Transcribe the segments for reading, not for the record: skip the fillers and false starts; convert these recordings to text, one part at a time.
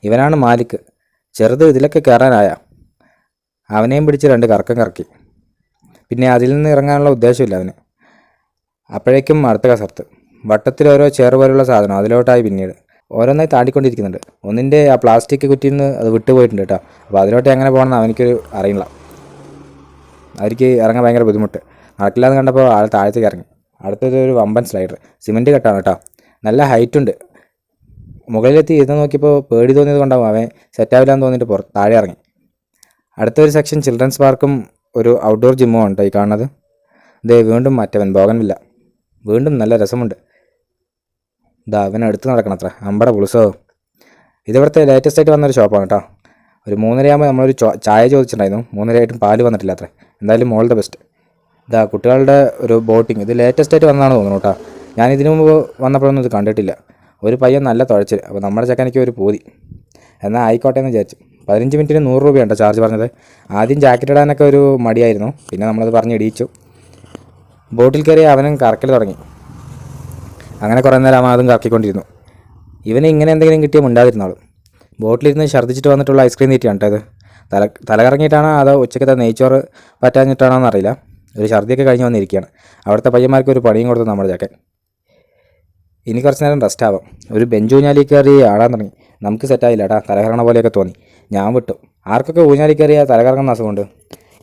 ഇവനാണ് മാലിക്. ചെറുത് ഇതിലൊക്കെ കയറാനായ. അവനെയും പിടിച്ച് 2 കറക്കം കറക്കി. പിന്നെ അതിൽ നിന്ന് ഇറങ്ങാനുള്ള ഉദ്ദേശമില്ല അവന്. അപ്പോഴേക്കും അടുത്ത കസർത്ത്. വട്ടത്തിൽ ഓരോ ചെയർ പോലുള്ള സാധനം അതിലോട്ടായി. പിന്നീട് ഓരോന്നായി താണ്ടിക്കൊണ്ടിരിക്കുന്നുണ്ട്. ഒന്നിൻ്റെ ആ പ്ലാസ്റ്റിക് കുറ്റിയിൽ നിന്ന് അത് വിട്ടുപോയിട്ടുണ്ട് കേട്ടോ. അപ്പോൾ അതിലോട്ട് എങ്ങനെ പോകണമെന്ന് അവനിക്കൊരു അറിയില്ല. അവർക്ക് ഇറങ്ങാൻ ഭയങ്കര ബുദ്ധിമുട്ട്. നടക്കില്ലാന്ന് കണ്ടപ്പോൾ ആൾ താഴത്തേക്ക് ഇറങ്ങി. അടുത്തൊരു വമ്പൻ സ്ലൈഡർ. സിമൻറ്റ് കെട്ടാണ് കേട്ടോ. നല്ല ഹൈറ്റുണ്ട്. മുകളിലെത്തി ഇരുന്ന് നോക്കിയപ്പോൾ പേടി തോന്നിയത് കൊണ്ടാവും അവൻ സെറ്റാവില്ലാന്ന് തോന്നിയിട്ട് താഴെ ഇറങ്ങി. അടുത്തൊരു സെക്ഷൻ ചിൽഡ്രൻസ് പാർക്കും ഒരു ഔട്ട്ഡോർ ജിമ്മും ഉണ്ട് ഈ കാണുന്നത്. ഇതേ വീണ്ടും മറ്റവൻ ബോഗൻവില്ല. വീണ്ടും നല്ല രസമുണ്ട്. ഇതാ അവൻ അടുത്ത് നടക്കണത്ര. അമ്പട പുളിസോ. ഇതിവിടുത്തെ ലേറ്റസ്റ്റ് ആയിട്ട് വന്നൊരു ഷോപ്പാണ് കേട്ടോ. ഒരു 3:30 നമ്മളൊരു ചായ ചോദിച്ചിട്ടുണ്ടായിരുന്നു. 3:30 പാല് വന്നിട്ടില്ല അത്ര. എന്തായാലും മോൾ ദ ബെസ്റ്റ്. ഇതാ കുട്ടികളുടെ ഒരു ബോട്ടിങ്. ഇത് ലേറ്റസ്റ്റ് ആയിട്ട് വന്നതാണ് തോന്നുന്നു കേട്ടോ. ഞാൻ ഇതിനു മുമ്പ് വന്നപ്പോഴൊന്നും ഇത് കണ്ടിട്ടില്ല. ഒരു പയ്യൻ നല്ല തുഴച്ചിൽ. അപ്പോൾ നമ്മുടെ ചക്കനിക്ക് ഒരു പൂതി. എന്നാൽ ആയിക്കോട്ടെ എന്ന് വിചാരിച്ചു. 15 മിനിറ്റിന് 100 രൂപയുണ്ടോ ചാർജ് പറഞ്ഞത്. ആദ്യം ജാക്കറ്റ് ഇടാനൊക്കെ ഒരു മടിയായിരുന്നു. പിന്നെ നമ്മളത് പറഞ്ഞ് ഇടിയിച്ചു. ബോട്ടിൽ കയറി അവനും കറക്കൽ തുടങ്ങി. അങ്ങനെ കുറേ നേരം അതും കറക്കിക്കൊണ്ടിരുന്നു. ഇവന് ഇങ്ങനെ എന്തെങ്കിലും കിട്ടിയാൽ ഉണ്ടാതിരുന്നാളും. ബോട്ടിലിരുന്ന് ഛർദ്ദിച്ചിട്ട് വന്നിട്ടുള്ള ഐസ്ക്രീം തീറ്റിയാണ് കേട്ടോ ഇത്. തലകറങ്ങിയിട്ടാണോ അതോ ഉച്ചക്കത്തെ നെയ്ച്ചോറ് പറ്റാഞ്ഞിട്ടാണോ എന്നറിയില്ല. ഒരു ഛർദ്ദിയൊക്കെ കഴിഞ്ഞ് വന്നിരിക്കുകയാണ്. അവിടുത്തെ പയ്യന്മാർക്ക് ഒരു പണിയും കൊടുത്തു നമ്മുടെ ചക്കൻ. ഇനി കുറച്ച് നേരം റെസ്റ്റ് ആവാം. ഒരു ബെഞ്ച് ഊഞ്ഞാലി കയറി ആടാൻ തുടങ്ങി. നമുക്ക് സെറ്റായില്ല കേട്ടാ. തലകറങ്ങണ പോലെയൊക്കെ തോന്നി. ഞാൻ വിട്ടു. ആർക്കൊക്കെ ഊഞ്ഞാലി കയറിയാൽ തലകറങ്ങുന്ന അസുഖമുണ്ട്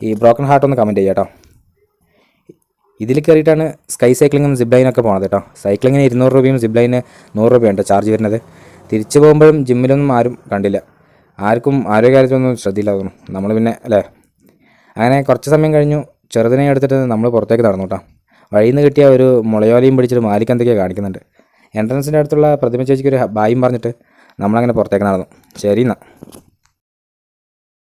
ഈ ബ്രോക്കൺ ഹാർട്ട് ഒന്ന് കമൻറ്റ് ചെയ്യാം കേട്ടോ. ഇതിൽ കയറിയിട്ടാണ് സ്കൈ സൈക്ലിങ്ങും സിപ്പ് ലൈനൊക്കെ പോണത് കേട്ടോ. സൈക്ലിങ്ങിന് 200 രൂപയും സിപ്പ് ലൈന് 100 രൂപയുണ്ട് ചാർജ് വരുന്നത്. തിരിച്ചു പോകുമ്പോഴും ജിമ്മിലൊന്നും ആരും കണ്ടില്ല. ആർക്കും ആരോഗ്യകാര്യത്തിലൊന്നും ശ്രദ്ധയില്ല തോന്നും. നമ്മൾ പിന്നെ അല്ലേ. അങ്ങനെ കുറച്ച് സമയം കഴിഞ്ഞു. ചെറുതിനെ എടുത്തിട്ട് നമ്മൾ പുറത്തേക്ക് നടന്നു കേട്ടോ. വഴിയിൽ നിന്ന് കിട്ടിയ ഒരു മുളയോലയും പിടിച്ചിട്ട് മാലിക് എന്തൊക്കെയാണ് കാണിക്കുന്നുണ്ട്. എൻട്രൻസിൻ്റെ അടുത്തുള്ള പ്രതിമ ചേച്ചിക്ക് ഒരു ബായും പറഞ്ഞിട്ട് നമ്മളങ്ങനെ പുറത്തേക്ക് നടന്നു. ശരി എന്നാൽ.